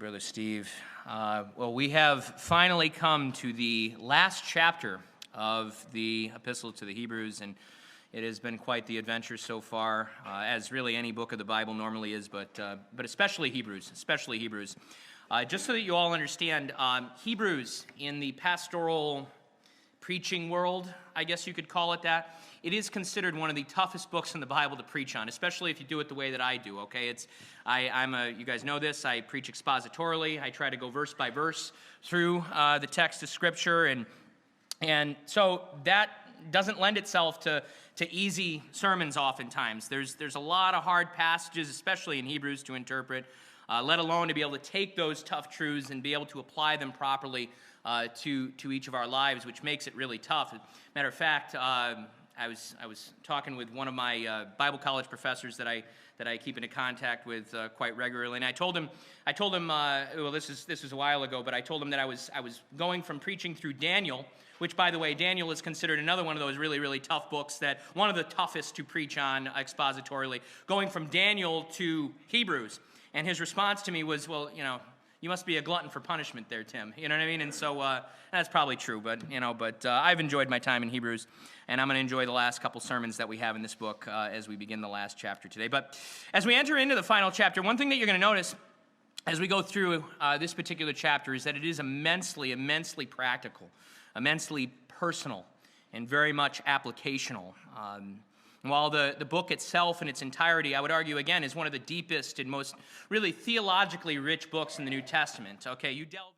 Brother Steve. Well, we have finally come to the last chapter of the Epistle to the Hebrews, and it has been quite the adventure so far, as really any book of the Bible normally is, but especially Hebrews, just so that you all understand, Hebrews in the pastoral preaching world, I guess you could call it that, it is considered one of the toughest books in the Bible to preach on, especially if you do it the way that I do, okay? You guys know this, I preach expositorily. I try to go verse by verse through the text of Scripture, and so that doesn't lend itself to easy sermons oftentimes. There's a lot of hard passages, especially in Hebrews, to interpret, let alone to be able to take those tough truths and be able to apply them properly to each of our lives, which makes it really tough. Matter of fact, I was talking with one of my Bible college professors that I keep into contact with quite regularly, and I told him, well, this is a while ago, but I told him that I was going from preaching through Daniel, which, by the way, Daniel is considered another one of those really, really tough books, that one of the toughest to preach on expositorily, going from Daniel to Hebrews. And his response to me was, well, you must be a glutton for punishment there, Tim. You know what I mean? And so that's probably true, but I've enjoyed my time in Hebrews, and I'm going to enjoy the last couple sermons that we have in this book as we begin the last chapter today. But as we enter into the final chapter, one thing that you're going to notice as we go through this particular chapter is that it is immensely, immensely practical, immensely personal, and very much applicational. While the book itself in its entirety, I would argue, again, is one of the deepest and most really theologically rich books in the New Testament. Okay, you delve